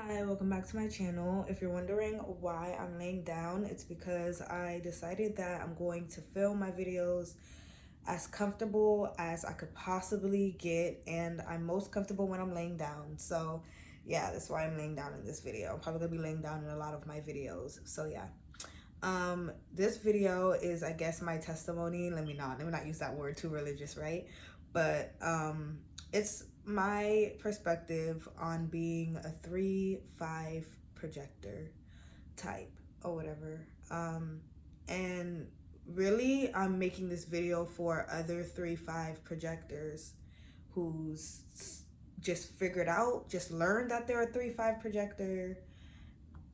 Hi, welcome back to my channel. If you're wondering why I'm laying down, it's because I decided that I'm going to film my videos as comfortable as I could possibly get, and I'm most comfortable when I'm laying down. So yeah, that's why I'm laying down in this video. I'm probably gonna be laying down in a lot of my videos. So yeah. This video is, I guess, my testimony. Let me not use that word too religious, right? But it's my perspective on being a 3-5 projector type or whatever. And really, I'm making this video for other 3-5 projectors who's just learned that they're a 3-5 projector,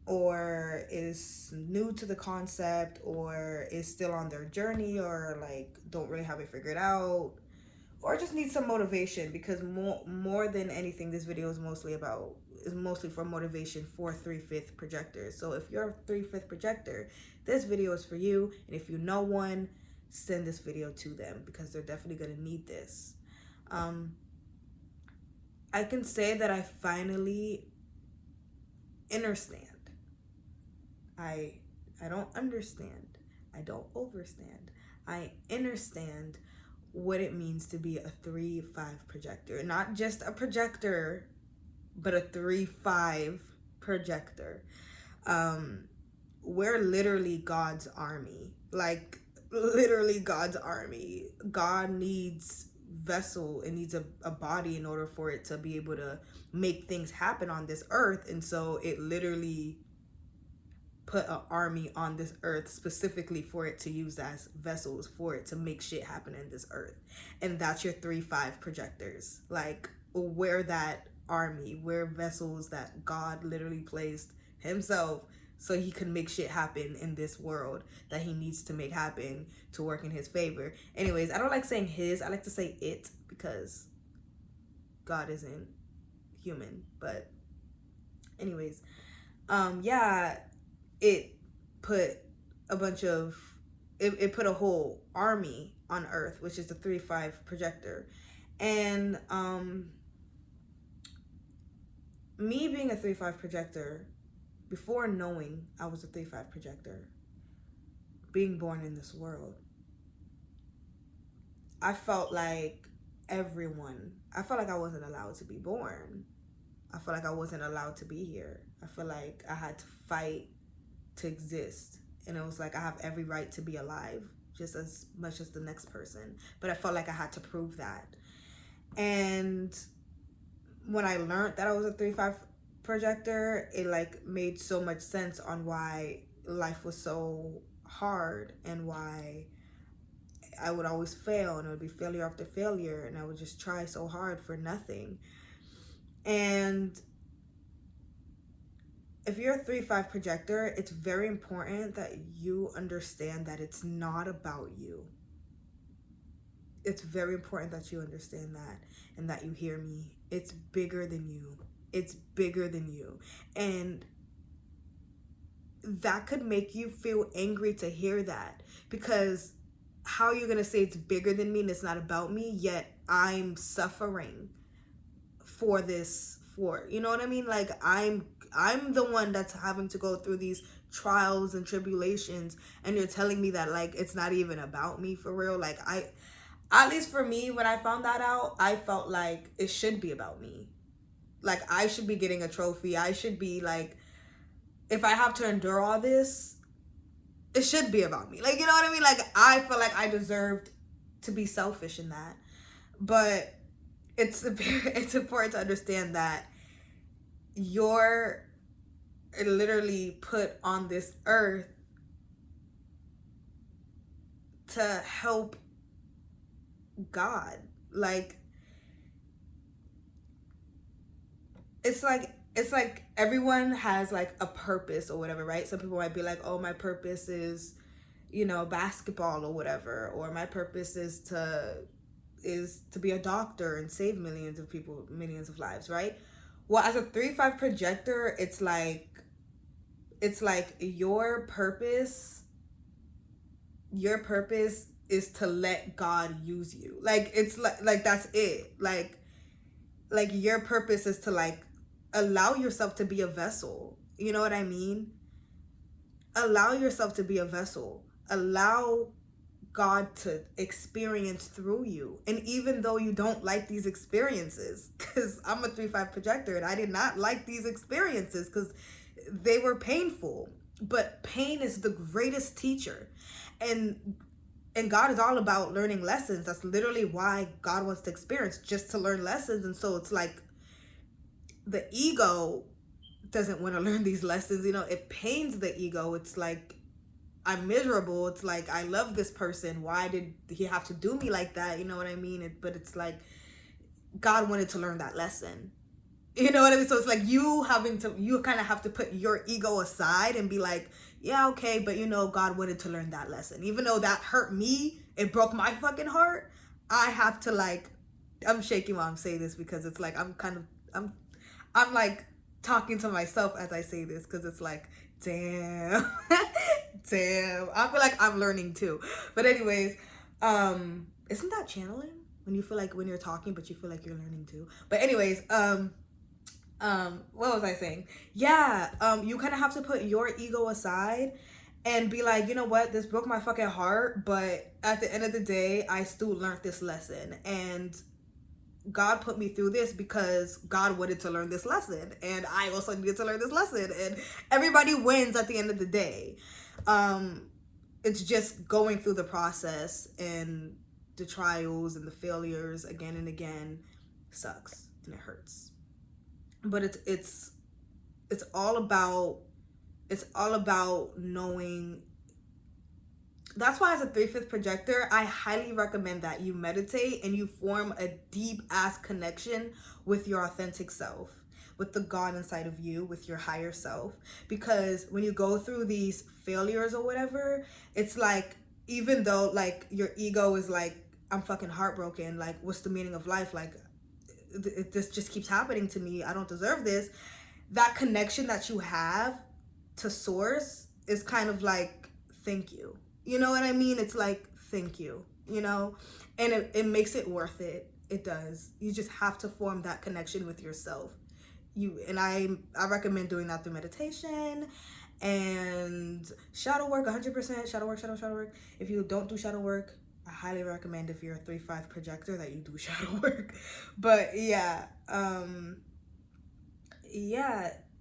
or is new to the concept, or is still on their journey, or like don't really have it figured out, or just need some motivation, because more than anything, this video is mostly for motivation for 3/5 projectors. So if you're a 3/5 projector, this video is for you. And if you know one, send this video to them, because they're definitely going to need this. I can say that I finally understand. I don't understand. I don't overstand. I understand what it means to be a 3/5 projector. Not just a projector, but a 3/5 projector. We're literally God's army. Like, literally God's army. God needs vessel, it needs a body in order for it to be able to make things happen on this earth. And so it literally put an army on this earth specifically for it to use as vessels, for it to make shit happen in this earth. And that's your 3/5 projectors. Like, we're that army, we're vessels that God literally placed himself so he could make shit happen in this world that he needs to make happen to work in his favor. Anyways, I don't like saying his, I like to say it, because God isn't human. But anyways, yeah, it put it put a whole army on earth, which is the 3/5 projector. And me being a 3/5 projector, before knowing I was a 3/5 projector, being born in this world, I felt like I felt like I wasn't allowed to be born. I felt like I wasn't allowed to be here. I feel like I had to fight to exist. And it was like I have every right to be alive, just as much as the next person. But I felt like I had to prove that. And when I learned that I was a 3/5 projector, it like made so much sense on why life was so hard, and why I would always fail, and it would be failure after failure, and I would just try so hard for nothing. And if you're a 3/5 projector, it's very important that you understand that it's not about you. It's very important that you understand that, and that you hear me. It's bigger than you. It's bigger than you. And that could make you feel angry to hear that, because how are you going to say it's bigger than me and it's not about me, yet I'm suffering for this, you know what I mean? Like, I'm the one that's having to go through these trials and tribulations, and you're telling me that like it's not even about me for real. Like, at least for me, when I found that out, I felt like it should be about me. Like, I should be getting a trophy. I should be like, if I have to endure all this, it should be about me. Like, you know what I mean? Like, I feel like I deserved to be selfish in that. But it's important to understand that you're literally put on this earth to help God. Like, it's like everyone has like a purpose or whatever, right? Some people might be like, oh, my purpose is, basketball or whatever, or my purpose is to be a doctor and save millions of people, millions of lives, right? Well, as a 3/5 projector, it's like your purpose is to let God use you. Like, it's like that's it. Like your purpose is to like allow yourself to be a vessel. You know what I mean? Allow yourself to be a vessel. Allow God to experience through you. And even though you don't like these experiences, because I'm a 3-5 projector and I did not like these experiences because they were painful. But pain is the greatest teacher. And God is all about learning lessons. That's literally why God wants to experience, just to learn lessons. And so it's like the ego doesn't want to learn these lessons. You know, it pains the ego. It's like, I'm miserable. It's like, I love this person. Why did he have to do me like that? You know what I mean? But it's like, God wanted to learn that lesson. You know what I mean? So it's like you kind of have to put your ego aside and be like, yeah, okay, but you know, God wanted to learn that lesson. Even though that hurt me, it broke my fucking heart. I have to like, I'm shaking while I'm saying this because it's like, I'm like talking to myself as I say this because it's like, damn, damn. I feel like I'm learning too. But anyways, isn't that channeling? When you feel like when you're talking, but you feel like you're learning too. But anyways, what was I saying? Yeah, you kind of have to put your ego aside and be like, you know what, this broke my fucking heart, but at the end of the day, I still learned this lesson, and God put me through this because God wanted to learn this lesson, and I also needed to learn this lesson, and everybody wins at the end of the day. It's just going through the process, and the trials and the failures again and again sucks and it hurts. But it's all about knowing. That's why as a 3/5 projector, I highly recommend that you meditate and you form a deep ass connection with your authentic self, with the God inside of you, with your higher self. Because when you go through these failures or whatever, it's like, even though like your ego is like, I'm fucking heartbroken, like what's the meaning of life, like this just keeps happening to me, I don't deserve this. That connection that you have to source is kind of like, thank you. You know what I mean? It's like, thank you, you know? And it makes it worth it. It does. You just have to form that connection with yourself. I recommend doing that through meditation and shadow work, 100% shadow work. If you don't do shadow work, I highly recommend, if you're a 3/5 projector, that you do shadow work. But yeah,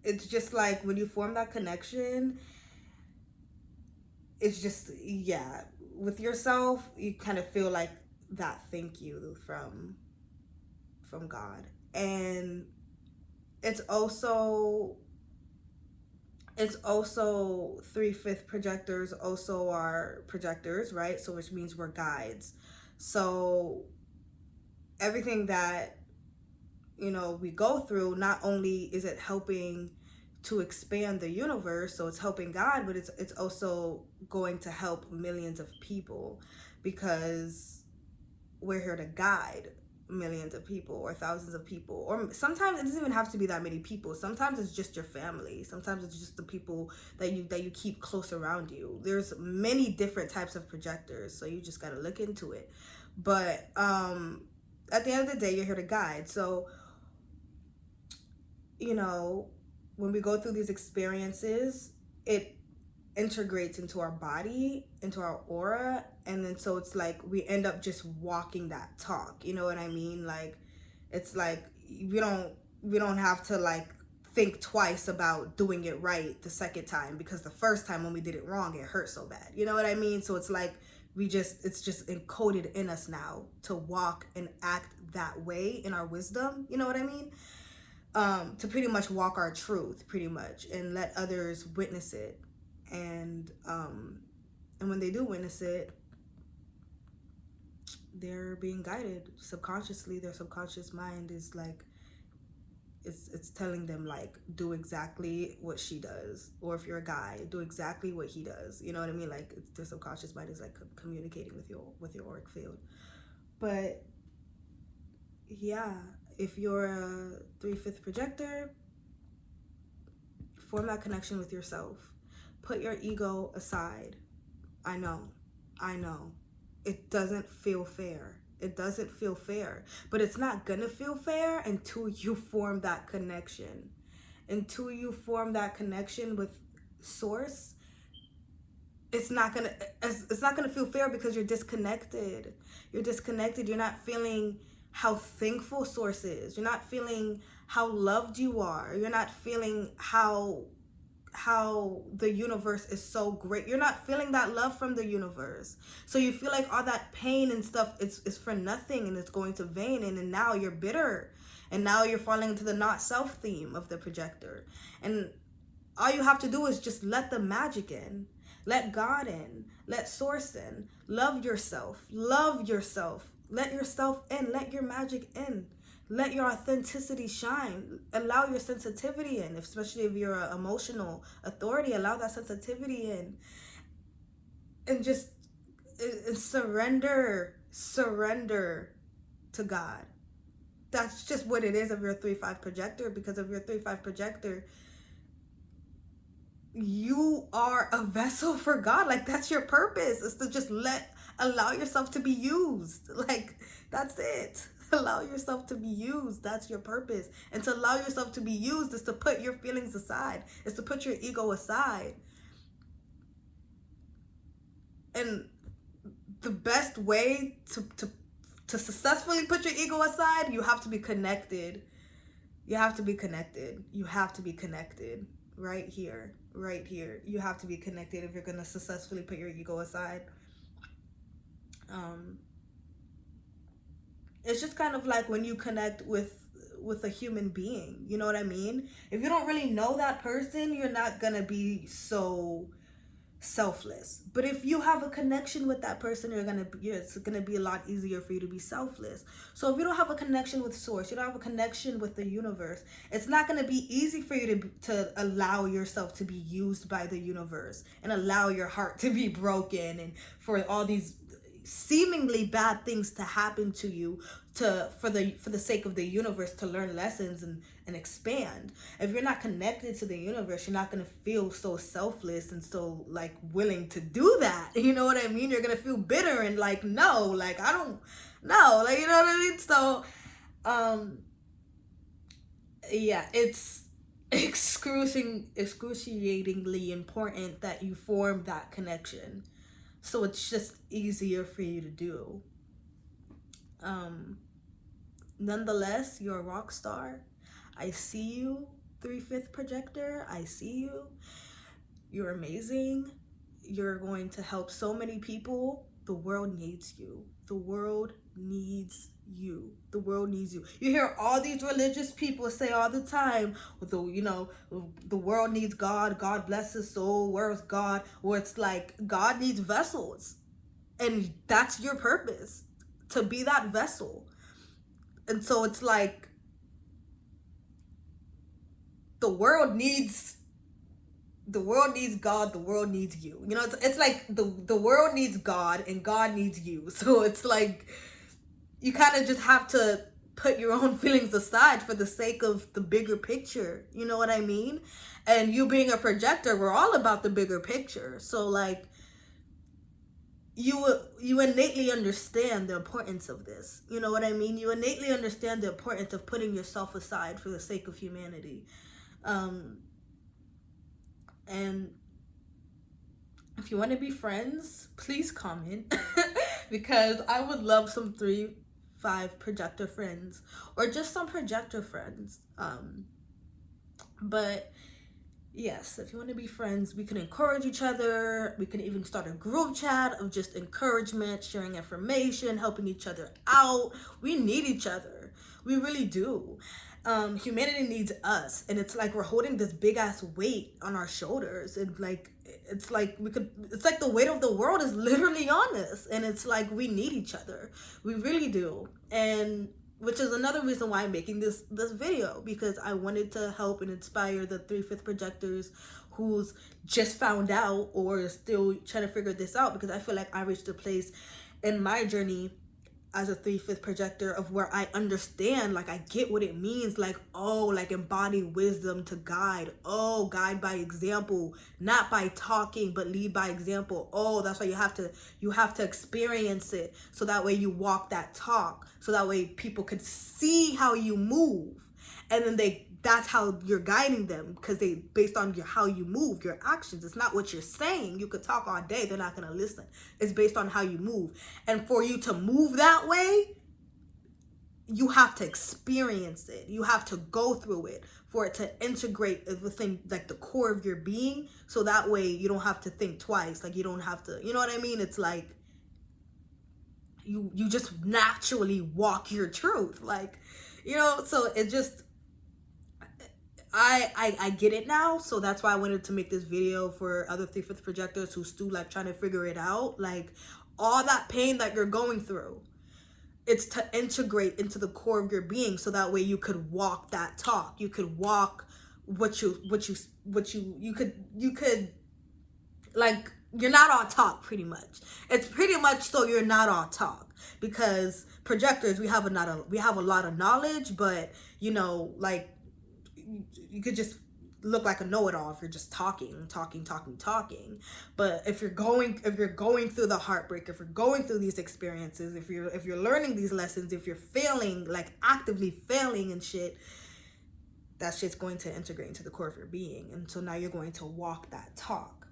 it's just like when you form that connection, it's just, yeah, with yourself, you kind of feel like that thank you from God. And it's also 3/5 projectors also are projectors, right? So which means we're guides. So everything that, you know, we go through, not only is it helping to expand the universe, so it's helping God, but it's also going to help millions of people, because we're here to guide millions of people or thousands of people, or sometimes it doesn't even have to be that many people. Sometimes it's just your family. Sometimes it's just the people that you keep close around you. There's many different types of projectors, so you just got to look into it. But at the end of the day, you're here to guide. So, you know, when we go through these experiences, it integrates into our body, into our aura, and then so it's like we end up just walking that talk. You know what I mean? Like, it's like we don't have to like think twice about doing it right the second time, because the first time when we did it wrong, it hurt so bad. You know what I mean? So it's like it's just encoded in us now to walk and act that way in our wisdom. You know what I mean? To pretty much walk our truth, pretty much, and let others witness it. And when they do witness it, they're being guided subconsciously. Their subconscious mind is like, it's telling them like, do exactly what she does, or if you're a guy, do exactly what he does. You know what I mean? Like, their subconscious mind is like communicating with your auric field. But yeah, if you're a 3/5 projector, form that connection with yourself. Put your ego aside. I know. It doesn't feel fair. But it's not gonna feel fair until you form that connection. until you form that connection with source, it's not gonna feel fair because you're disconnected. You're not feeling how thankful source is. You're not feeling how loved you are. You're not feeling how the universe is so great. You're not feeling that love from the universe. So you feel like all that pain and stuff is for nothing, and it's going to vain, and now you're bitter. And now you're falling into the not self theme of the projector. And all you have to do is just let the magic in. Let God in. Let source in. Love yourself. Love yourself. Let yourself in. Let your magic in. Let your authenticity shine. Allow your sensitivity in, especially if you're an emotional authority. Allow that sensitivity in. And just surrender to God. That's just what it is of your 3-5 projector, because of your 3-5 projector, you are a vessel for God. Like, that's your purpose, is to just allow yourself to be used. Like, that's it. Allow yourself to be used. That's your purpose. And to allow yourself to be used is to put your feelings aside, is to put your ego aside. And the best way to successfully put your ego aside, you have to be connected. You have to be connected. You have to be connected. Right here. You have to be connected if you're going to successfully put your ego aside. It's just kind of like when you connect with a human being. You know what I mean? If you don't really know that person, you're not going to be so selfless. But if you have a connection with that person, it's gonna be a lot easier for you to be selfless. So if you don't have a connection with source, you don't have a connection with the universe, it's not gonna be easy for you to allow yourself to be used by the universe, and allow your heart to be broken, and for all these seemingly bad things to happen to you, for the sake of the universe to learn lessons and expand. If you're not connected to the universe, you're not going to feel so selfless and so like willing to do that. You know what I mean? You're going to feel bitter and like, no, like, I don't know, like, you know what I mean? So yeah, it's excruciatingly important that you form that connection, so it's just easier for you to do. Nonetheless, you're a rock star. I see you, 3/5 projector. I see you. You're amazing. You're going to help so many people. The world needs you. The world needs you. The world needs you. You hear all these religious people say all the time, the world needs God. God bless his soul. Where's God? Or it's like, God needs vessels. And that's your purpose, to be that vessel. And so it's like, the world needs God, the world needs you. You know, it's like the world needs God and God needs you. So it's like, you kind of just have to put your own feelings aside for the sake of the bigger picture. You know what I mean? And you being a projector, we're all about the bigger picture. So like, you innately understand the importance of this. You know what I mean? You innately understand the importance of putting yourself aside for the sake of humanity. And if you want to be friends, please comment because I would love some 3/5 projector friends, or just some projector friends. But yes, if you want to be friends, we can encourage each other. We can even start a group chat of just encouragement, sharing information, helping each other out. We need each other. We really do. Humanity needs us, and it's like we're holding this big ass weight on our shoulders, and like it's like the weight of the world is literally on us, and it's like we need each other. We really do. And which is another reason why I'm making this video, because I wanted to help and inspire the 3/5 projectors who's just found out or is still trying to figure this out, because I feel like I reached a place in my journey as a 3/5 projector of where I understand, like I get what it means, like, oh, like embody wisdom to guide. Oh, guide by example, not by talking, but lead by example. Oh, that's why you have to experience it, so that way you walk that talk, so that way people could see how you move, and then they that's how you're guiding them, because they based on how you move, your actions. It's not what you're saying. You could talk all day, they're not going to listen. It's based on how you move. And for you to move that way, you have to experience it. You have to go through it for it to integrate within like the core of your being. So that way you don't have to think twice. Like you don't have to, you know what I mean? It's like you just naturally walk your truth. Like, you know, so it just, I get it now. So that's why I wanted to make this video for other 3/5 projectors who still like trying to figure it out. Like all that pain that you're going through, it's to integrate into the core of your being, so that way you could walk that talk. You could walk you could like, you're not all talk pretty much. It's pretty much so you're not all talk, because projectors, we have a lot of knowledge, but you know, like you could just look like a know-it-all if you're just talking. But if you're going through the heartbreak, if you're going through these experiences, if you're learning these lessons, if you're failing, like actively failing and shit, that shit's going to integrate into the core of your being. And so now you're going to walk that talk,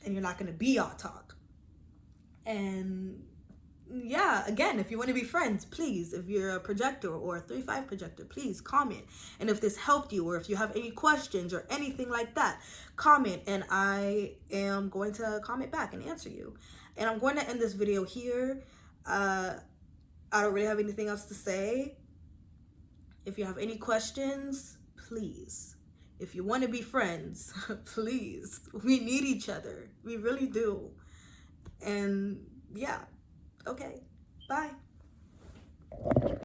and you're not going to be all talk. And yeah, again, if you want to be friends, please, if you're a projector or a 3/5 projector, please comment. And if this helped you, or if you have any questions or anything like that, comment, and I am going to comment back and answer you. And I'm going to end this video here. I don't really have anything else to say. If you have any questions, please. If you want to be friends, please. We need each other. We really do. And yeah. Okay, bye.